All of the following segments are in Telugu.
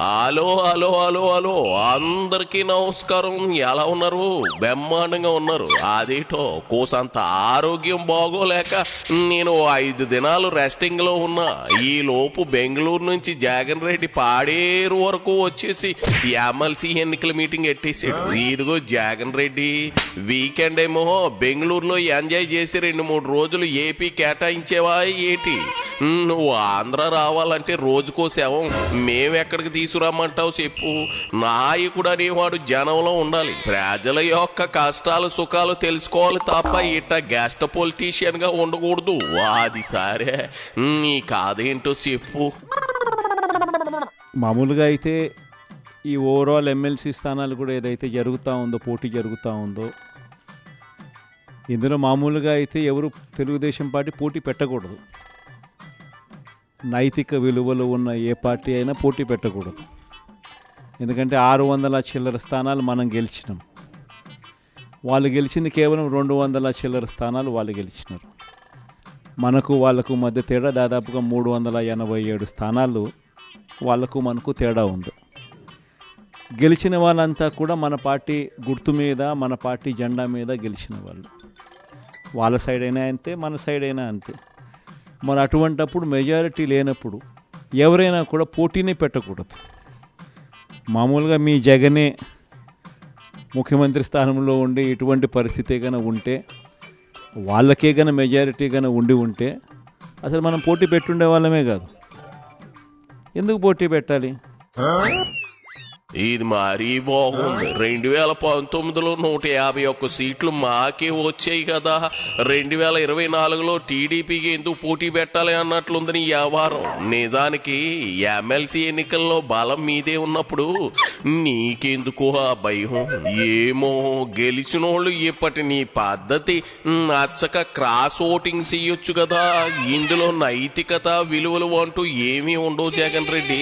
హలో హలో హలో హలో అందరికీ నమస్కారం. ఎలా ఉన్నారు? బ్రహ్మాండంగా ఉన్నారు. అదేటో కోసంత ఆరోగ్యం బాగోలేక నేను 5 దినాలు రెస్టింగ్ లో ఉన్నా. ఈ లోపు బెంగళూరు నుంచి జగన్ రెడ్డి పాడేరు వరకు వచ్చేసి ఎమ్మెల్సీ ఎన్నికల మీటింగ్ ఎట్టేసాడు. ఇదిగో జగన్ రెడ్డి వీకెండ్ ఏమో బెంగళూరులో ఎంజాయ్ చేసి 2-3 రోజులు ఏపీ కేటాయించేవా ఏటి? నువ్వు ఆంధ్ర రావాలంటే రోజుకో శవం మేమెక్కడికి తీసుకురమ్మంటావు చెప్పు? నాయకుడు అనేవాడు జనంలో ఉండాలి, ప్రజల యొక్క కష్టాలు సుఖాలు తెలుసుకోవాలి తప్ప ఇట్ట గెస్ట్ పొలిటీషియన్ గా ఉండకూడదు. అది సరే, నీ కాదేంటో చెప్పు. మామూలుగా అయితే ఈ ఓవరాల్ ఎమ్మెల్సీ స్థానాలు కూడా ఏదైతే జరుగుతూ ఉందో, పోటీ జరుగుతూ ఉందో, ఇందులో మామూలుగా అయితే ఎవరు తెలుగుదేశం పార్టీ పోటీ పెట్టకూడదు. నైతిక విలువలు ఉన్న ఏ పార్టీ అయినా పోటీ పెట్టకూడదు. ఎందుకంటే 600 చిల్లర స్థానాలు మనం గెలిచినాం, వాళ్ళు గెలిచింది కేవలం 200 చిల్లర స్థానాలు వాళ్ళు గెలిచినారు. మనకు వాళ్ళకు మధ్య తేడా దాదాపుగా 387 స్థానాలు వాళ్ళకు మనకు తేడా ఉంది. గెలిచిన వాళ్ళంతా కూడా మన పార్టీ గుర్తు మీద, మన పార్టీ జెండా మీద గెలిచిన వాళ్ళు. వాళ్ళ సైడ్ అయినా అంతే, మన సైడ్ అయినా అంతే. మరి అటువంటప్పుడు మెజారిటీ లేనప్పుడు ఎవరైనా కూడా పోటీనే పెట్టకూడదు. మామూలుగా మీ జగనే ముఖ్యమంత్రి స్థానంలో ఉండి ఇటువంటి పరిస్థితి కనుక ఉంటే, వాళ్ళకే కనుక మెజారిటీ కనుక ఉంటే అసలు మనం పోటీ పెట్టుండే వాళ్ళమే కాదు. ఎందుకు పోటీ పెట్టాలి? ఇది మరీ బాగుంది. 2019లో 151 సీట్లు మాకే వచ్చాయి కదా, 2024లో టీడీపీకి ఎందుకు పోటీ పెట్టాలి అన్నట్లుంది నీ వ్యవహారం. నిజానికి ఎమ్మెల్సీ ఎన్నికల్లో బలం మీదే ఉన్నప్పుడు నీకెందుకు ఆ భయం? ఏమో, గెలిచిన వాళ్ళు ఇప్పటి నీ పద్ధతి నచ్చక క్రాస్ ఓటింగ్ చెయ్యొచ్చు కదా. ఇందులో నైతికత విలువలు అంటూ ఏమీ ఉండవు జగన్ రెడ్డి.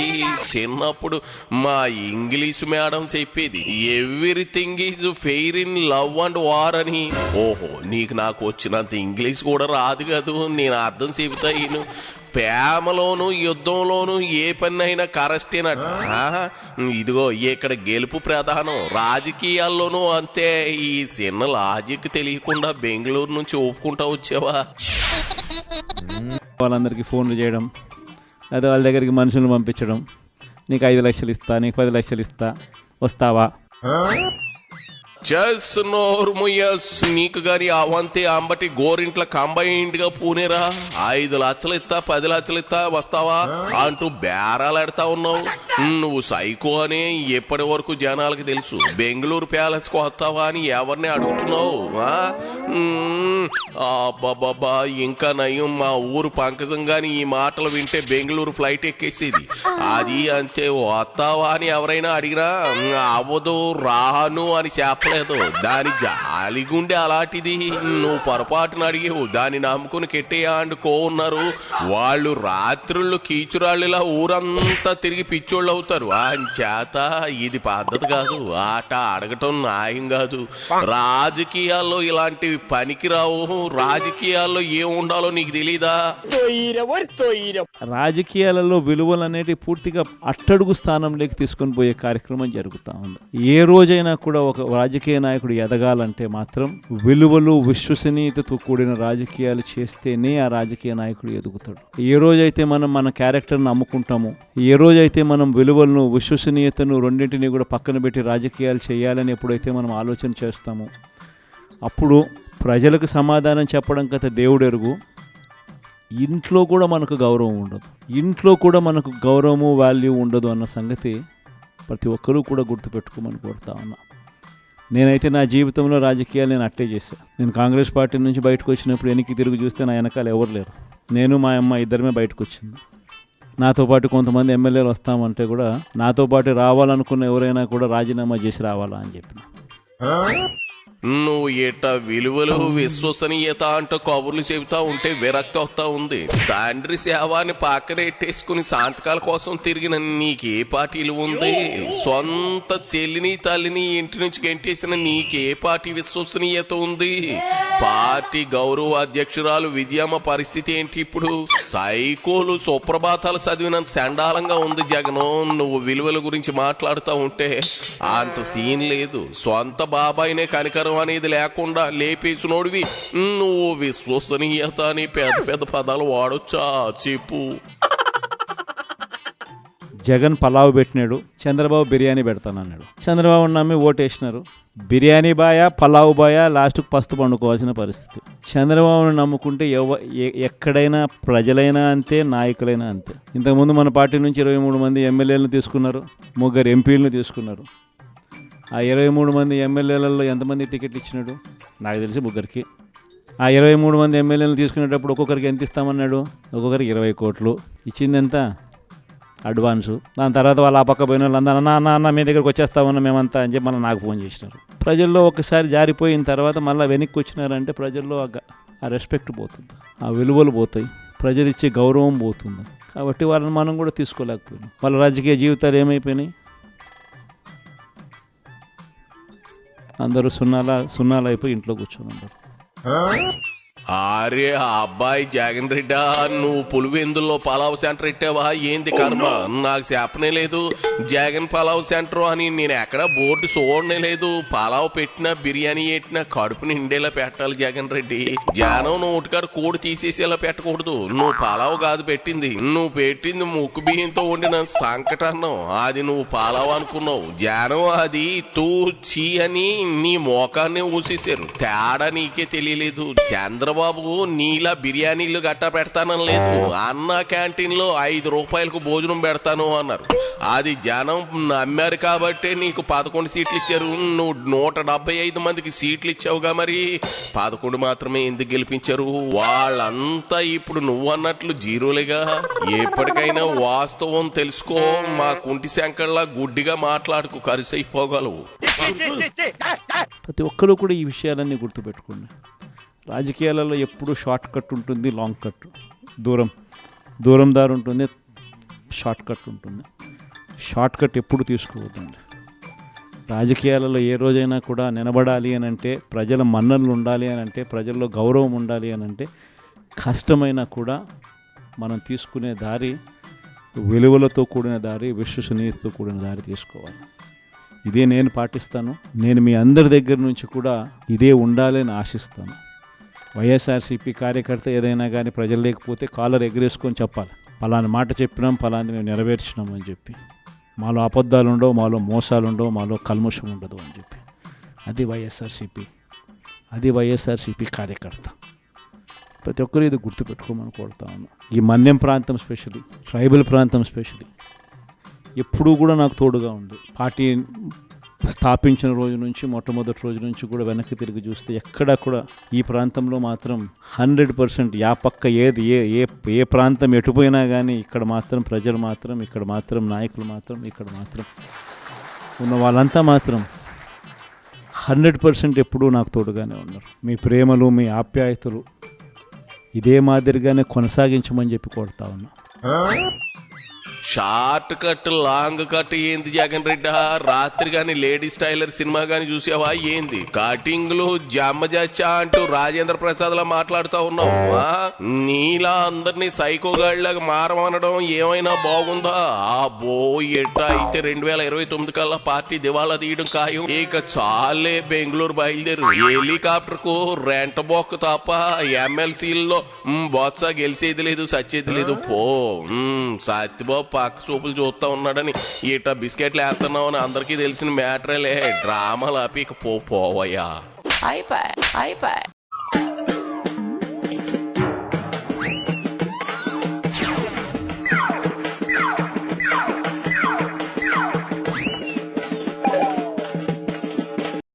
చిన్నప్పుడు మా ఇంగ్లీష్ మేడం చెప్పేది everything is fair in love and war అని. ఓహో, నీకు నాకు వచ్చినంత ఇంగ్లీష్ కూడా రాదు కదా, నేను అర్థం చెబుతా ఈయన. ప్రేమలోను యుద్ధంలోను ఏ పని అయినా కరెస్టేనట. ఇదిగో ఇక్కడ గెలుపు ప్రధానం, రాజకీయాల్లోనూ అంతే. ఈ చిన్న లాజిక్ తెలియకుండా బెంగళూరు నుంచి ఒప్పుకుంటా వచ్చావా? వాళ్ళందరికీ ఫోన్లు చేయడం, అదే వాళ్ళ దగ్గరికి మనుషులను పంపించడం, నీకు 5 లక్షలు ఇస్తా, నీకు 10 లక్షలు ఇస్తా, వస్తావా? నీకు గాని అవంతే అంబటి గోరింట్ల కంబైండ్ గా పూనేరా 5 లక్షలు ఇస్తా, 10 లక్షలు ఇస్తా, వస్తావా అంటూ బేరాలాడుతా ఉన్నావు. నువ్వు సైకో అని ఎప్పటి వరకు జనాలకి తెలుసు. బెంగళూరు ప్యాలెస్ కు వస్తావా అని ఎవరిని అడుగుతున్నావు? బాబా, ఇంకా నయం మా ఊరు పంకజం గాని ఈ మాటలు వింటే బెంగళూరు ఫ్లైట్ ఎక్కేసేది. అది అంతే, వస్తావా అని ఎవరైనా అడిగినా అవ్వదు, రాను అని చెప్పలేదు. దాని జాలిగుండె అలాంటిది. నువ్వు పొరపాటున అడిగేవు, దాన్ని నమ్ముకుని కెట్టేయా అండుకో ఉన్నారు. వాళ్ళు రాత్రుళ్ళు కీచురాళ్ళులా ఊరంతా తిరిగి పిచ్చోళ్ళు అవుతారు. అంచేత ఇది పద్ధతి కాదు, ఆట అడగటం న్యాయం కాదు. రాజకీయాల్లో ఇలాంటివి పనికిరావు. రాజకీయాల్లో ఏం ఉండాలో నీకు తెలీదా? రాజకీయాలలో విలువలు అనేవి పూర్తిగా అట్టడుగు స్థానంలోకి తీసుకొని పోయే కార్యక్రమం జరుగుతూ ఉంది. ఏ రోజైనా కూడా ఒక రాజకీయ నాయకుడు ఎదగాలంటే మాత్రం విలువలు, విశ్వసనీయతతో కూడిన రాజకీయాలు చేస్తేనే ఆ రాజకీయ నాయకుడు ఎదుగుతాడు. ఏ రోజైతే మనం మన క్యారెక్టర్ని అమ్ముకుంటామో, ఏ రోజైతే మనం విలువలను, విశ్వసనీయతను రెండింటినీ కూడా పక్కన పెట్టి రాజకీయాలు చేయాలని ఎప్పుడైతే మనం ఆలోచన చేస్తామో, అప్పుడు ప్రజలకు సమాధానం చెప్పడం కథ దేవుడు ఎరుగు. ఇంట్లో కూడా మనకు గౌరవం ఉండదు, ఇంట్లో కూడా మనకు గౌరవము, వాల్యూ ఉండదు అన్న సంగతి ప్రతి ఒక్కరూ కూడా గుర్తుపెట్టుకోమని కోరుతా ఉన్నా. నేనైతే నా జీవితంలో రాజకీయాలు నేను అట్టే చేశాను. నేను కాంగ్రెస్ పార్టీ నుంచి బయటకు వచ్చినప్పుడు వెనక్కి తిరిగి చూస్తే నా వెనకాల ఎవరు లేరు. నేను మా అమ్మ ఇద్దరమే బయటకు వచ్చింది. నాతో పాటు కొంతమంది ఎమ్మెల్యేలు వస్తామంటే కూడా నాతో పాటు రావాలనుకున్న ఎవరైనా కూడా రాజీనామా చేసి రావాలా అని చెప్పిన. నువ్వు ఇట్ట విలువలు విశ్వసనీయత అంటూ కబుర్లు చెబుతా ఉంటే విరక్తి వస్తా ఉంది. తండ్రి సేవాన్ని పక్కనెట్టేసుకుని సంతకాల కోసం తిరిగిన నీకే పార్టీలు ఉంది? సొంత చెల్లిని తల్లిని ఇంటి నుంచి గెంటేసిన నీకే పార్టీ విశ్వసనీయత ఉంది? పార్టీ గౌరవ అధ్యక్షురాలు విజయమ్మ పరిస్థితి ఏంటి ఇప్పుడు? సైకోలు సుప్రభాతాలు చదివినంత చండాలంగా ఉంది జగను. నువ్వు విలువల గురించి మాట్లాడుతూ ఉంటే అంత సీన్ లేదు. సొంత బాబాయినే కనికరం అనేది లేకుండా లేపేసినోడివి నువ్వు విశ్వసనీయత అని పెద్ద పెద్ద పదాలు వాడొచ్చా చెప్పు? జగన్ పలావ్ పెట్టినాడు, చంద్రబాబు బిర్యానీ పెడతానన్నాడు. చంద్రబాబు నమ్మి ఓటేసినారు. బిర్యానీ బాయా పలావ్ బాయా లాస్ట్కు పస్తు పండుకోవాల్సిన పరిస్థితి. చంద్రబాబును నమ్ముకుంటే ఎక్కడైనా ప్రజలైనా అంతే, నాయకులైనా అంతే. ఇంతకుముందు మన పార్టీ నుంచి 23 మంది ఎమ్మెల్యేలను తీసుకున్నారు, 3 ఎంపీలను తీసుకున్నారు. ఆ 23 మంది ఎమ్మెల్యేలలో ఎంతమంది టికెట్లు ఇచ్చినాడు? నాకు తెలిసి 3కి. ఆ 23 మంది ఎమ్మెల్యేలను తీసుకునేటప్పుడు ఒక్కొక్కరికి ఎంత ఇస్తామన్నాడు? ఒక్కొక్కరికి 20 కోట్లు. ఇచ్చింది ఎంత? అడ్వాన్సు. దాని తర్వాత వాళ్ళు ఆ పక్క పోయిన వాళ్ళు అన్న మీ దగ్గరికి వచ్చేస్తామన్నా మేమంతా అని చెప్పి మళ్ళీ నాకు ఫోన్ చేసినారు. ప్రజల్లో ఒకసారి జారిపోయిన తర్వాత మళ్ళీ వెనక్కి వచ్చినారంటే ప్రజల్లో ఆ రెస్పెక్ట్ పోతుంది, ఆ విలువలు పోతాయి, ప్రజలు ఇచ్చే గౌరవం పోతుంది. కాబట్టి వాళ్ళని మనం కూడా తీసుకోలేకపోయినాం. వాళ్ళ రాజకీయ జీవితాలు ఏమైపోయినాయి? అందరూ సున్నాలు అయిపోయి ఇంట్లో కూర్చొని ఉన్నారు. అరే అబ్బాయి జగన్ రెడ్డా, నువ్వు పులివెందుల్లో పలావ్ సెంటర్ పెట్టావా ఏంది కర్మ? నాకు చెప్పనే లేదు జగన్ పలావ్ సెంటర్ అని. నేను ఎక్కడ బోర్డు చూడనే లేదు. పలావ్ పెట్టినా బిర్యానీ పెట్టినా కడుపు నిండేలా పెట్టాలి జగన్ రెడ్డి. జనం నోటికారు కోడి తీసేసేలా పెట్టకూడదు. నువ్వు పలావ్ కాదు పెట్టింది, నువ్వు పెట్టింది ముక్కు బియ్యంతో వండిన సంకటన్నం. అది నువ్వు పలావ్ అనుకున్నావు. జనం అది తూచి అని నీ మోకాన్నే ఊసేసారు. తేడా నీకే తెలియలేదు. చంద్రబాబు నీలా బిర్యానీలు గట్టా పెడతానని లేదు. అన్న క్యాంటీన్ లో 5 రూపాయలకు భోజనం పెడతాను అన్నారు. అది జనం నమ్మారు కాబట్టి నీకు 11 సీట్లు ఇచ్చారు. నువ్వు 175 మందికి సీట్లు ఇచ్చావుగా, మరి 11 మాత్రమే ఎందుకు గెలిపించారు? వాళ్ళంతా ఇప్పుడు నువ్వు అన్నట్లు జీరోలేగా. ఎప్పటికైనా వాస్తవం తెలుసుకో. మా కుంటి శంకర్లా గుడ్డిగా మాట్లాడుకు కరిసైపోగలవు. ప్రతి ఒక్కరూ కూడా ఈ విషయాలన్నీ గుర్తుపెట్టుకోండి. రాజకీయాలలో ఎప్పుడూ షార్ట్ కట్ ఉంటుంది, లాంగ్ కట్, దూరం దారి ఉంటుంది, షార్ట్ కట్ ఉంటుంది. షార్ట్ కట్ ఎప్పుడు తీసుకోవద్దండి. రాజకీయాలలో ఏ రోజైనా కూడా నిలబడాలి అని అంటే, ప్రజల మన్ననలు ఉండాలి అని అంటే, ప్రజల్లో గౌరవం ఉండాలి అని అంటే, కష్టమైనా కూడా మనం తీసుకునే దారి విలువలతో కూడిన దారి, విశ్వసనీయతతో కూడిన దారి తీసుకోవాలి. ఇదే నేను పాటిస్తాను. నేను మీ అందరి దగ్గర నుంచి కూడా ఇదే ఉండాలని ఆశిస్తాను. వైఎస్ఆర్సీపీ కార్యకర్త ఏదైనా కానీ ప్రజలు లేకపోతే కాలర్ ఎగరేసుకొని చెప్పాలి, పలాని మాట చెప్పినాం, పలాని మేము నెరవేర్చినాం అని చెప్పి. మాలో అబద్ధాలు ఉండవు, మాలో మోసాలు ఉండవు, మాలో కల్మషం ఉండదు అని చెప్పి. అది వైఎస్ఆర్సీపీ కార్యకర్త. ప్రతి ఒక్కరు ఇది గుర్తుపెట్టుకోమని కోరుతా ఉన్నాను. ఈ మన్యం ప్రాంతం స్పెషలీ, ట్రైబల్ ప్రాంతం స్పెషలీ ఎప్పుడూ కూడా నాకు తోడుగా ఉంది. పార్టీ స్థాపించిన రోజు నుంచి, మొట్టమొదటి రోజు నుంచి కూడా వెనక్కి తిరిగి చూస్తే ఎక్కడా కూడా ఈ ప్రాంతంలో మాత్రం 100% యా పక్క ఏది ఏ ప్రాంతం ఎటుపోయినా కానీ ఇక్కడ మాత్రం ప్రజలు మాత్రం, ఇక్కడ మాత్రం నాయకులు మాత్రం, ఇక్కడ మాత్రం ఉన్న వాళ్ళంతా మాత్రం 100% ఎప్పుడూ నాకు తోడుగానే ఉన్నారు. మీ ప్రేమలు, మీ ఆప్యాయతలు ఇదే మాదిరిగానే కొనసాగించమని చెప్పి కోరుతా ఉన్నా. షార్ట్ కట్ లాంగ్ కట్ ఏంది జగన్ రెడ్డి? రాత్రి గాని లేడీస్ టైలర్ సినిమా గాని చూసావా ఏంది? కటింగ్లు జమ్మజచ్చా అంటూ రాజేంద్ర ప్రసాద్ లా మాట్లాడుతూ ఉన్నావు. నీలా అందరినీ సైకోగాళ్ళగా మారమనడం ఏమైనా బాగుందా? ఆ బో ఎట్లా అయితే 2029 కల్లా పార్టీ దివాళా తీయడం ఖాయం. ఇక చాలే బెంగళూరు బయలుదేరు. హెలికాప్టర్ కు రెంట బొక్క తప్ప ఎమ్మెల్సీల్లో బొత్స గెలిచేది లేదు, సచ్చేది లేదు. పో సత్యబాబు పక్క చూపులు చూస్తా ఉన్నాడని ఇట బిస్కెట్లు వేస్తున్నావు అని అందరికీ తెలిసిన మ్యాటరేలే. డ్రామాలు ఆపి పోవయ్యా.